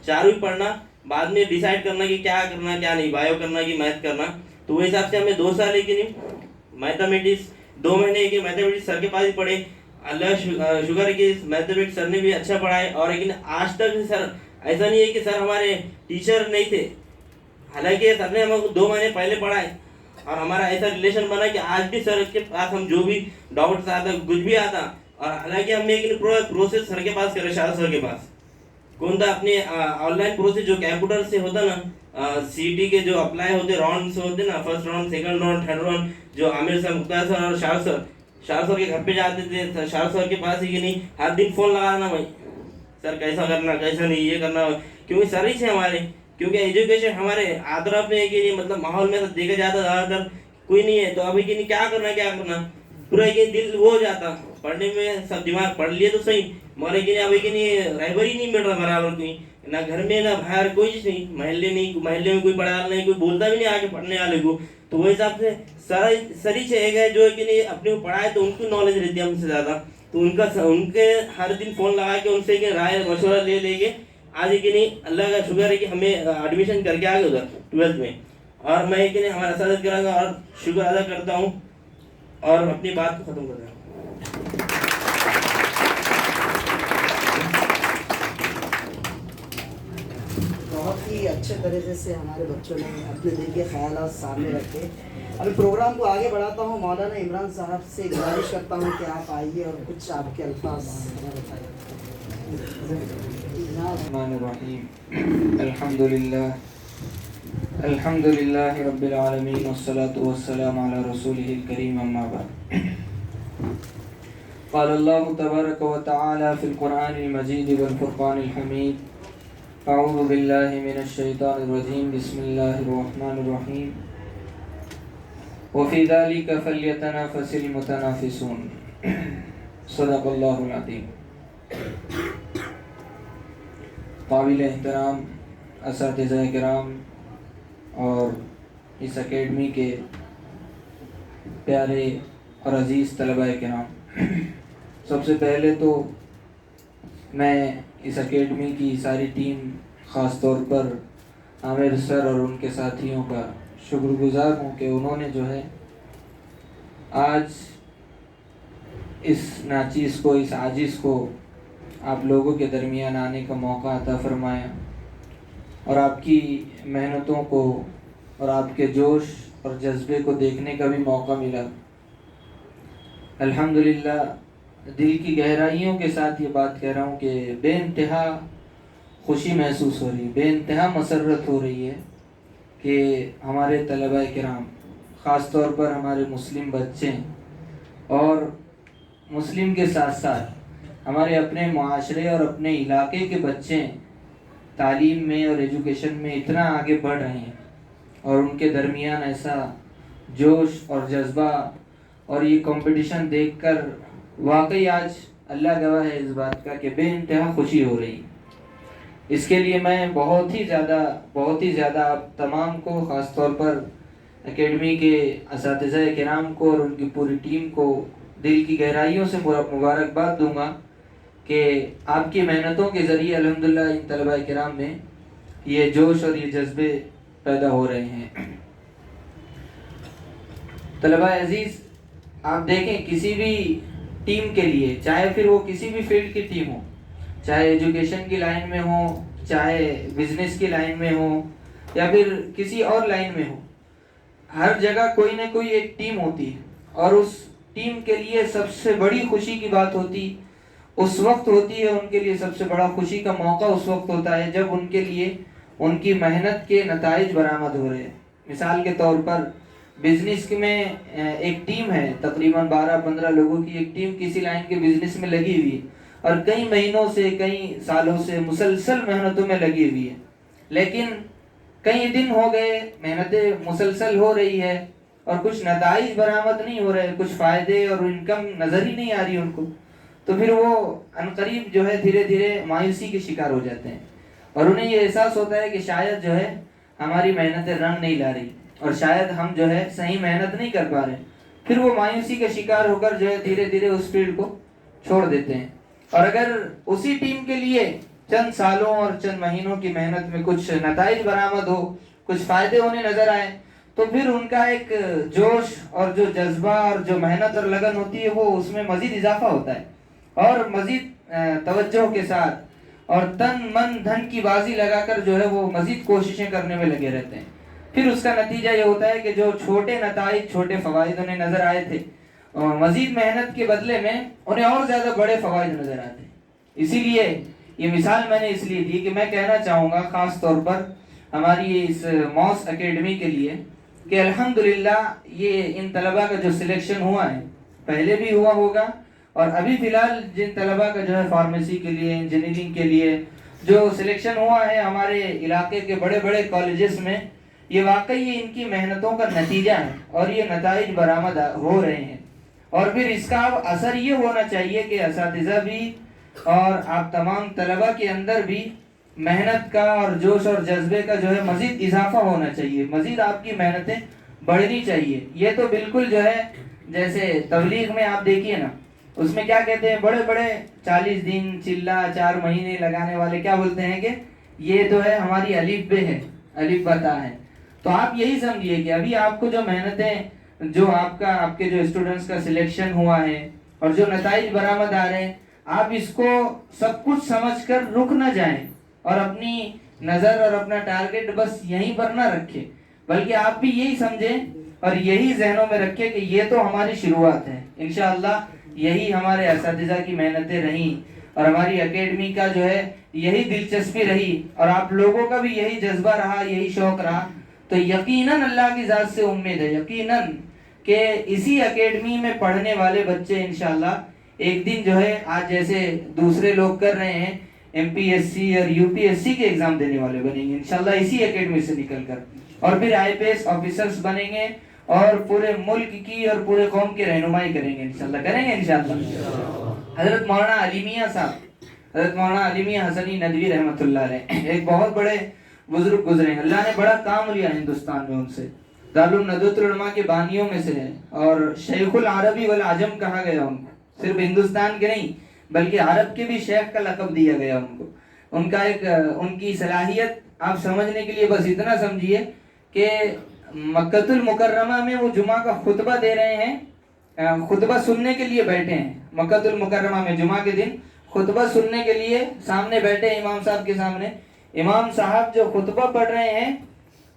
F: 4 भी पढ़ना, बाद में डिसाइड करना कि क्या करना क्या नहीं, बायो करना कि मैथ करना, तो वो हिसाब से हमें 2 साल लेकिन मैथमेटिक्स 2 महीने की मैथमेटिक्स सर के पास ही पढ़े अल्लाह शुगर की मैथमेटिक्स सर ने भी अच्छा पढ़ाए। और लेकिन आज तक सर ऐसा नहीं है कि सर हमारे टीचर नहीं थे, हालांकि सर ने हमको 2 महीने पहले पढ़ाए और हमारा ऐसा रिलेशन बना कि आज भी सर के पास हम जो भी डाउट्स आता कुछ भी आता, और हालांकि हमने एक पूरा प्रोसेस सर के पास करे, शाह सर के पास कौन था अपने ऑनलाइन प्रोसेस जो कंप्यूटर से होता ना, सीटी के जो अप्लाई होते राउंड होते ना, first round, second round, third round, जो आमिर सर, मुख्तार सर और शाह सर के घर पे जाते थे, शाह सर के पास ही कि नहीं हर दिन फोन लगाना भाई सर कैसा करना कैसा नहीं ये करना, क्योंकि सर ही थे हमारे। क्योंकि एजुकेशन हमारे आदरफ में कि नहीं मतलब माहौल में देखा जाता ज़्यादातर कोई नहीं है, तो अभी कि नहीं क्या करना पूरा ये दिल वो हो जाता पढ़ने में, सब दिमाग पढ़ लिए तो सही, मरे कि नहीं अभी कि नहीं रहबर ही नहीं मिल रहा बराबर, कोई ना घर में ना बाहर कोई चीज़ नहीं, महल्ले में कोई पढ़ा नहीं, कोई बोलता भी नहीं आके पढ़ने वाले को। तो वो हिसाब से सर ही एक है जो कि नहीं अपने को पढ़ाए तो उनको नॉलेज रहती है हमसे ज़्यादा, तो उनके हर दिन फ़ोन लगा के उनसे कि राय मशवरा ले लेके आज कि नहीं अल्लाह का शुक्र है कि हमें एडमिशन करके आ गए उधर 12th में। और मैं कि नहीं हमारा सदर करांगा और शुक्र अदा करता हूँ और अपनी बात को ख़त्म कर रहा हूँ।
C: बहुत ही अच्छे तरीके से हमारे बच्चों ने अपने दिल के ख्याल सामने रखे। अभी प्रोग्राम को आगे बढ़ाता हूँ, मौलाना इमरान साहब से गुजारिश करता हूँ कि आप आइए और कुछ आपके अल्फाज बताइए।
G: अल्हम्दुलिल्लाह रब्बिल आलमीन वस्सलातु वस्सलामु अला रसूलिहिल करीम अम्मा बाद। क़ाल अल्लाहु तबारक व तआला फ़िल क़ुरआनिल मजीद वल फ़ुरक़ानिल हमीद। अऊज़ु बिल्लाहि मिनश शैतानिर रजीम। बिस्मिल्लाहिर रहमानिर रहीम। व फ़ी ज़ालिका फ़ल्यतनाफ़सिल मुतनाफ़िसून। सदक़ल्लाहुल अज़ीम। काबिल एहतराम असातिज़ा किराम और इस एकेडमी के प्यारे और अज़ीज़ तलबा किराम, सबसे पहले तो मैं इस एकेडमी की सारी टीम, ख़ास तौर पर आमिर सर और उनके साथियों का शुक्रगुज़ार हूँ कि उन्होंने जो है आज इस नाचीज़ को, इस आजिज़ को आप लोगों के दरमियान आने का मौका अता फ़रमाया और आपकी मेहनतों को और आपके जोश और जज्बे को देखने का भी मौका मिला। अल्हम्दुलिल्लाह, दिल की गहराइयों के साथ ये बात कह रहा हूँ कि बेइंतहा खुशी महसूस हो रही, बेइंतहा मसरत हो रही है कि हमारे तलबा किराम, ख़ास तौर पर हमारे मुस्लिम बच्चे और मुस्लिम के साथ साथ हमारे अपने माशरे और अपने इलाके के बच्चे तालीम में और एजुकेशन में इतना आगे बढ़ रहे हैं और उनके दरमियान ऐसा जोश और जज्बा और ये कंपटीशन देखकर वाकई आज अल्लाह गवाह है इस बात का कि बेइंतहा खुशी हो रही। इसके लिए मैं बहुत ही ज़्यादा आप तमाम को, ख़ास तौर पर एकेडमी के असातिज़ा किराम को और उनकी पूरी टीम को दिल की गहराइयों से मुबारकबाद दूंगा कि आपकी मेहनतों के ज़रिए अल्हम्दुलिल्लाह इन तलबा किराम में ये जोश और ये जज्बे पैदा हो रहे हैं। तलबा अजीज़, आप देखें किसी भी टीम के लिए, चाहे फिर वो किसी भी फील्ड की टीम हो, चाहे एजुकेशन की लाइन में हो, चाहे बिजनेस की लाइन में हो या फिर किसी और लाइन में हो, हर जगह कोई ना कोई एक टीम होती है और उस टीम के लिए सबसे बड़ी खुशी की बात उस वक्त होती है, उनके लिए सबसे बड़ा खुशी का मौका उस वक्त होता है जब उनके लिए उनकी मेहनत के नताइज बरामद हो रहे हैं। मिसाल के तौर पर बिजनेस में एक टीम है, तकरीबन 12-15 लोगों की एक टीम किसी लाइन के बिजनेस में लगी हुई है और कई महीनों से, कई सालों से मुसलसल मेहनतों में लगी हुई है, लेकिन कई दिन हो गए, मेहनतें मुसलसल हो रही है और कुछ नताइज बरामद नहीं हो रहे, कुछ फ़ायदे और इनकम नज़र ही नहीं आ रही उनको, तो फिर वो अनकरीब जो है धीरे धीरे मायूसी के शिकार हो जाते हैं और उन्हें ये एहसास होता है कि शायद जो है हमारी मेहनतें रंग नहीं ला रही और शायद हम जो है सही मेहनत नहीं कर पा रहे। फिर वो मायूसी के शिकार होकर जो है धीरे धीरे उस फील्ड को छोड़ देते हैं। और अगर उसी टीम के लिए चंद सालों और चंद महीनों की मेहनत में कुछ नताइज बरामद हो, कुछ फ़ायदे उन्हें नज़र आए, तो फिर उनका एक जोश और जो जज्बा और जो मेहनत और लगन होती है वो उसमें मज़ीद इजाफा होता है। और मजीद तवज्जो के साथ और तन मन धन की बाजी लगाकर जो है वो मजीद कोशिशें करने में लगे रहते हैं। फिर उसका नतीजा ये होता है कि जो छोटे नताइज छोटे फ़वाइद उन्हें नज़र आए थे, मजीद मेहनत के बदले में उन्हें और ज़्यादा बड़े फ़वाइद नज़र आते हैं। इसीलिए ये मिसाल मैंने इसलिए दी कि मैं कहना चाहूँगा ख़ास तौर पर हमारी इस मॉस एकेडमी के लिए कि अल्हम्दुलिल्लाह ये इन तलबा का जो सिलेक्शन हुआ है, पहले भी हुआ होगा और अभी फ़िलहाल जिन तलबा का जो है फार्मेसी के लिए, इंजीनियरिंग के लिए जो सिलेक्शन हुआ है हमारे इलाके के बड़े बड़े कॉलेजेस में, ये वाकई इनकी मेहनतों का नतीजा है और ये नताइज बरामद हो रहे हैं। और फिर इसका अब असर ये होना चाहिए कि असातिज़ा भी और आप तमाम तलबा के अंदर भी मेहनत का और जोश और जज्बे का जो है मज़ीद इजाफा होना चाहिए, मज़ीद आपकी मेहनतें बढ़नी चाहिए। ये तो बिल्कुल जो है जैसे तबलीग में आप देखिए ना, उसमें क्या कहते हैं, बड़े बड़े 40 दिन चिल्ला 4 महीने लगाने वाले क्या बोलते हैं कि ये तो है हमारी अलीफ बे है, अलीफ बता है। तो आप यही समझिए कि अभी आपको जो मेहनतें, जो आपके जो स्टूडेंट्स का सिलेक्शन हुआ है और जो नताइज बरामद आ रहे हैं, आप इसको सब कुछ समझकर रुक ना जाएं और अपनी नज़र और अपना टारगेट बस यहीं पर ना रखें, बल्कि आप भी यही समझें और यही जहनों में रखें कि ये तो हमारी शुरुआत है। इंशाअल्लाह यही हमारे असातिज़ा की मेहनतें रहीं और हमारी एकेडमी का जो है यही दिलचस्पी रही और आप लोगों का भी यही जज्बा रहा, यही शौक़ रहा, तो यकीनन अल्लाह की ज़ात से उम्मीद है यकीनन कि इसी एकेडमी में पढ़ने वाले बच्चे इंशाअल्लाह एक दिन जो है आज जैसे दूसरे लोग कर रहे हैं MPSC और UPSC के एग्ज़ाम देने वाले बनेंगे इंशाअल्लाह इसी एकेडमी से निकलकर, और फिर IPS ऑफिसर्स बनेंगे और पूरे मुल्क की और पूरे कौम की रहनुमाई करेंगे इंशाअल्लाह। हज़रत मौलाना अलीमिया साहब, हज़रत मौलाना अलीमिया हसनी नदवी रहमतुल्लाह अलैह एक बहुत बड़े बुजुर्ग गुजरे हैं, अल्लाह ने बड़ा काम लिया हिंदुस्तान में उनसे, दारुल नदवतुल उलमा के बानियों में से है और शेखुल अरबी वल अजम कहा गया उनको, सिर्फ हिंदुस्तान के नहीं बल्कि अरब के भी शेख का लक़ब दिया गया उनको। उनका एक उनकी सलाहियत आप समझने के लिए बस इतना समझिए कि मक्कतुल मुकर्रमा में वो जुमा का खुतबा दे रहे हैं, खुतबा सुनने के लिए बैठे हैं मक्कतुल मुकर्रमा में, जुमा के दिन खुतबा सुनने के लिए सामने बैठे इमाम साहब के सामने। इमाम साहब जो खुतबा पढ़ रहे हैं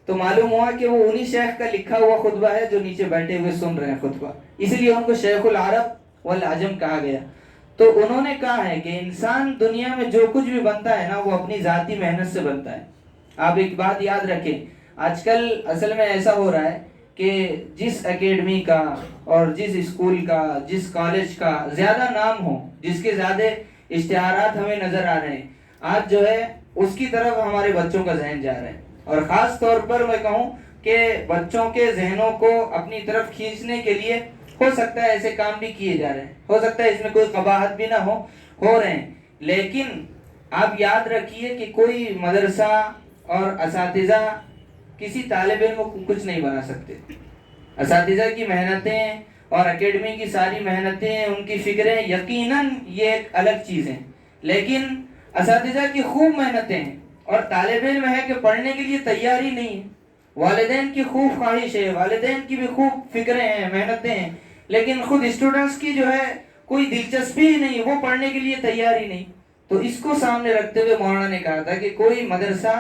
G: तो मालूम हुआ कि वो उन्हीं शेख का लिखा हुआ खुतबा है जो नीचे बैठे हुए सुन रहे हैं खुतबा, इसलिए उनको शेखुल अरब वल अजम कहा गया। तो उन्होंने कहा है कि इंसान दुनिया में जो कुछ भी बनता है ना वो अपनी ज़ाती मेहनत से बनता है। आप एक बात याद रखें, आजकल असल में ऐसा हो रहा है कि जिस एकेडमी का और जिस स्कूल का, जिस कॉलेज का ज़्यादा नाम हो, जिसके ज़्यादा इश्तिहारात हमें नज़र आ रहे हैं, आज जो है उसकी तरफ हमारे बच्चों का जहन जा रहा है। और ख़ास तौर पर मैं कहूँ कि बच्चों के जहनों को अपनी तरफ खींचने के लिए हो सकता है ऐसे काम भी किए जा रहे हैं, हो सकता है इसमें कोई कबाहत भी ना हो रहे हैं, लेकिन आप याद रखिए कि कोई मदरसा और असातिज़ा किसी तालिब इल्म को कुछ नहीं बना सकते। असातिज़ा की मेहनतें और एकेडमी की सारी मेहनतें, उनकी फ़िक्रें यकीनन ये एक अलग चीज़ हैं, लेकिन असातिज़ा की खूब मेहनतें हैं और तालिब इल्म है कि पढ़ने के लिए तैयार ही नहीं है, वालिदैन की खूब ख्वाहिश है, वालिदैन की भी खूब फ़िक्रें हैं, मेहनतें हैं, लेकिन खुद स्टूडेंट्स की जो है कोई दिलचस्पी ही नहीं, वो पढ़ने के लिए तैयार ही नहीं। तो इसको सामने रखते हुए मौलाना ने कहा था कि कोई मदरसा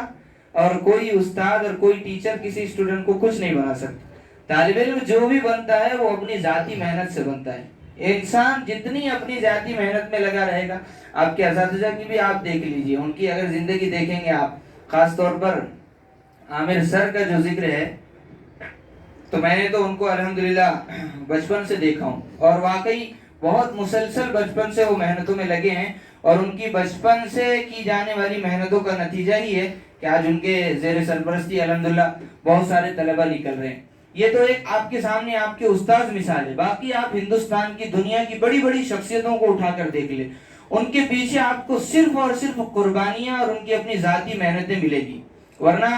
G: और कोई उस्ताद और कोई टीचर किसी स्टूडेंट को कुछ नहीं बना सकता। तालिब इल्म जो भी बनता है वो अपनी ज़ाती मेहनत से बनता है। इंसान जितनी अपनी ज़ाती मेहनत में लगा रहेगा, आपके असातिज़ा की भी आप देख लीजिए, उनकी अगर ज़िंदगी देखेंगे आप, ख़ास तौर पर आमिर सर का जो जिक्र है, तो मैंने तो उनको अल्हम्दुलिल्लाह बचपन से देखा हूँ और वाकई बहुत मुसलसल बचपन से वो मेहनतों में लगे हैं और उनकी बचपन से की जाने वाली मेहनतों का नतीजा ही है कि आज उनके ज़ेर सरपरस्ती अल्हम्दुलिल्लाह बहुत सारे तलबा निकल रहे हैं। ये तो एक आपके सामने आपके उस्ताद मिसाल है, बाकी आप हिंदुस्तान की दुनिया की बड़ी बड़ी शख्सियतों को उठाकर देख ले, उनके पीछे आपको सिर्फ और सिर्फ कुर्बानियाँ और उनकी अपनी ज़ाती मेहनतें मिलेगी। वरना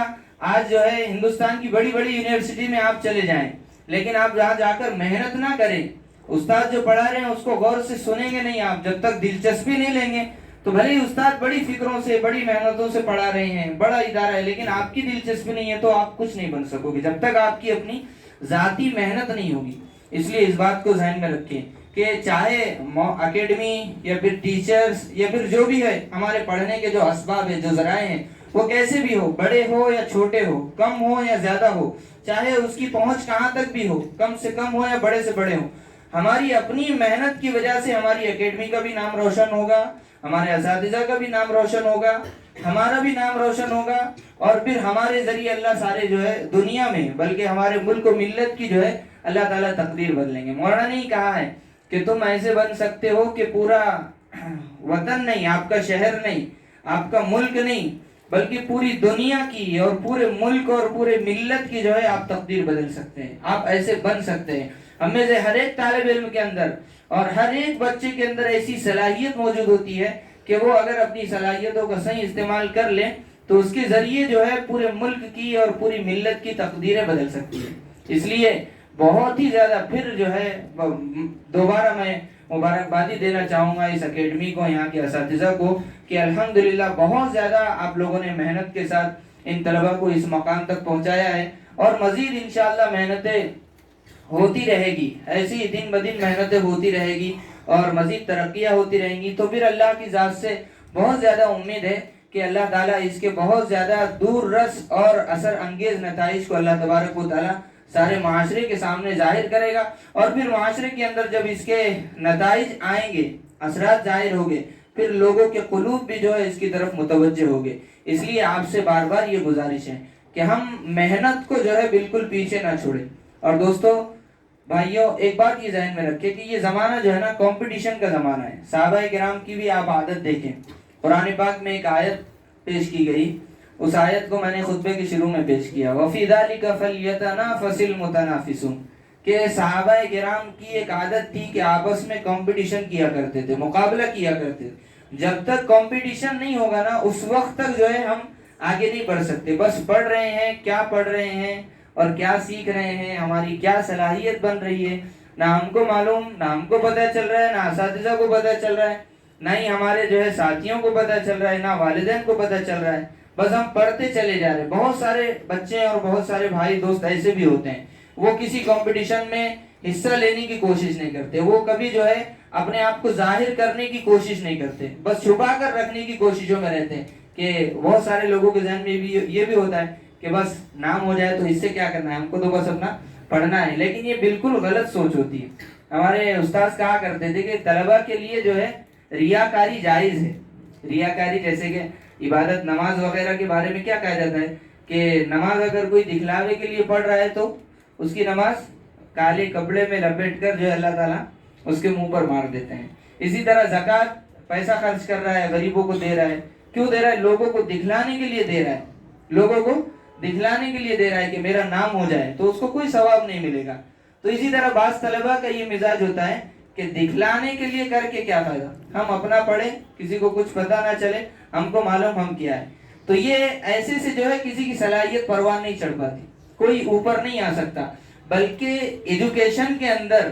G: आज जो है हिंदुस्तान की बड़ी बड़ी यूनिवर्सिटी में आप चले जाएं, लेकिन आप जहाँ जाकर मेहनत ना करें, उस्ताद जो पढ़ा रहे हैं उसको गौर से सुनेंगे नहीं, आप जब तक दिलचस्पी नहीं लेंगे, तो भले ही उस्ताद बड़ी फिक्रों से बड़ी मेहनतों से पढ़ा रहे हैं, बड़ा इदारा है, लेकिन आपकी दिलचस्पी नहीं है तो आप कुछ नहीं बन सकोगे जब तक आपकी अपनी ज़ाती मेहनत नहीं होगी। इसलिए इस बात को ज़हन में रखें कि चाहे एकेडमी या फिर टीचर्स या फिर जो भी है हमारे पढ़ने के जो असबाब है, जो जराए हैं, वो कैसे भी हो, बड़े हो या छोटे हो, कम हो या ज्यादा हो, चाहे उसकी पहुंच कहाँ तक भी हो, कम से कम हो या बड़े से बड़े हो, हमारी अपनी मेहनत की वजह से हमारी एकेडमी का भी नाम रोशन होगा, हमारे असातिज़ा का भी नाम रोशन होगा, हमारा भी नाम रोशन होगा, और फिर हमारे जरिए अल्लाह सारे जो है दुनिया में बल्कि हमारे मुल्क और मिल्लत की जो है अल्लाह ताला तकदीर बदलेंगे। मौलाना ने कहा है कि तुम ऐसे बन सकते हो कि पूरा वतन नहीं, आपका शहर नहीं, आपका मुल्क नहीं, बल्कि पूरी दुनिया की और पूरे मुल्क और पूरे मिल्लत की जो है आप तकदीर बदल सकते हैं, आप ऐसे बन सकते हैं। हमें से हर एक तालिब इल्म के अंदर और हर एक बच्चे के अंदर ऐसी सलाहियत मौजूद होती है कि वो अगर अपनी सलाहियतों का सही इस्तेमाल कर ले तो उसके जरिए जो है पूरे मुल्क की और पूरी मिल्लत की तकदीरें बदल सकती है। इसलिए बहुत ही ज्यादा फिर जो है दोबारा मैं मुबारकबादी देना चाहूँगा इस एकेडमी को, यहाँ के असातिज़ा को, कि अल्हम्दुलिल्लाह बहुत ज़्यादा आप लोगों ने मेहनत के साथ इन तलबा को इस मकाम तक पहुँचाया है, और मज़ीद इंशाअल्लाह मेहनतें होती रहेगी, ऐसी दिन ब दिन मेहनतें होती रहेगी और मज़ीद तरक्कियाँ होती रहेंगी। तो फिर अल्लाह की ज़ात से बहुत ज़्यादा उम्मीद है कि अल्लाह ताला इसके बहुत ज़्यादा दूर रस और असर अंगेज़ नताइज को अल्लाह तबारक व तआला सारे माशरे के सामने जाहिर करेगा, और फिर माशरे के अंदर जब इसके नताइज आएंगे, असरात जाहिर होंगे, फिर लोगों के कुलूब भी जो है इसकी तरफ मुतवज्जे होंगे। इसलिए आपसे बार बार ये गुजारिश है कि हम मेहनत को जो है बिल्कुल पीछे ना छोड़ें। और दोस्तों भाइयों, एक बात ये ज़हन में रखें कि ये ज़माना जो है ना कंपटीशन का ज़माना है। सहाबा किराम की भी आप आदत देखें, कुरान पाक में एक आयत पेश की गई, उस आयत को मैंने खुतबे के शुरू में पेश किया, वफ़ी ज़ालिका फ़ल्यतनाफ़सिल मुतनाफ़िसून, कि सहाबा किराम की एक आदत थी कि आपस में कंपटीशन किया करते थे, मुकाबला किया करते थे। जब तक कंपटीशन नहीं होगा ना उस वक्त तक जो है हम आगे नहीं बढ़ सकते। बस पढ़ रहे हैं, क्या पढ़ रहे हैं और क्या सीख रहे हैं, हमारी क्या सलाहियत बन रही है, ना हमको मालूम, ना हमको पता चल रहा है, ना असातिज़ा को पता चल रहा है, ना ही हमारे जो है साथियों को पता चल रहा है, ना वालिदैन को पता चल रहा है। बस हम पढ़ते चले जा रहे हैं। बहुत सारे बच्चे और बहुत सारे भाई दोस्त ऐसे भी होते हैं, वो किसी कंपटीशन में हिस्सा लेने की कोशिश नहीं करते, वो कभी जो है अपने आप को जाहिर करने की कोशिश नहीं करते, बस छुपा कर रखने की कोशिशों में रहते हैं। कि बहुत सारे लोगों के जहन में भी ये भी होता है कि बस नाम हो जाए तो इससे क्या करना है, हमको तो बस अपना पढ़ना है। लेकिन ये बिल्कुल गलत सोच होती है। हमारे उस्ताद कहा करते थे कि तलबा के लिए जो है रियाकारी जायज़ है। रियाकारी जैसे कि इबादत, नमाज वगैरह के बारे में क्या कहा जाता है कि नमाज अगर कोई दिखलावे के लिए पढ़ रहा है तो उसकी नमाज काले कपड़े में लपेट कर जो है अल्लाह ताला उसके मुंह पर मार देते हैं। इसी तरह ज़कात, पैसा खर्च कर रहा है, गरीबों को दे रहा है, क्यों दे रहा है? लोगों को दिखलाने के लिए दे रहा है, लोगों को दिखलाने के लिए दे रहा है कि मेरा नाम हो जाए, तो उसको कोई सवाब नहीं मिलेगा। तो इसी तरह बास तलबा का ये मिजाज होता है कि दिखलाने के लिए करके क्या फायदा, हम अपना पढ़े, किसी को कुछ पता ना चले, हमको मालूम हम क्या है। तो ये ऐसे से जो है किसी की सलाहियत परवान नहीं चढ़ पाती, कोई ऊपर नहीं आ सकता। बल्कि एजुकेशन के अंदर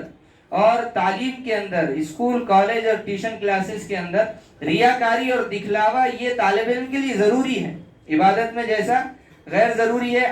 G: और तालीम के अंदर, स्कूल, कॉलेज और ट्यूशन क्लासेस के अंदर रियाकारी और दिखलावा ये तालिब इल्म के लिए जरूरी है। इबादत में जैसा गैर जरूरी है,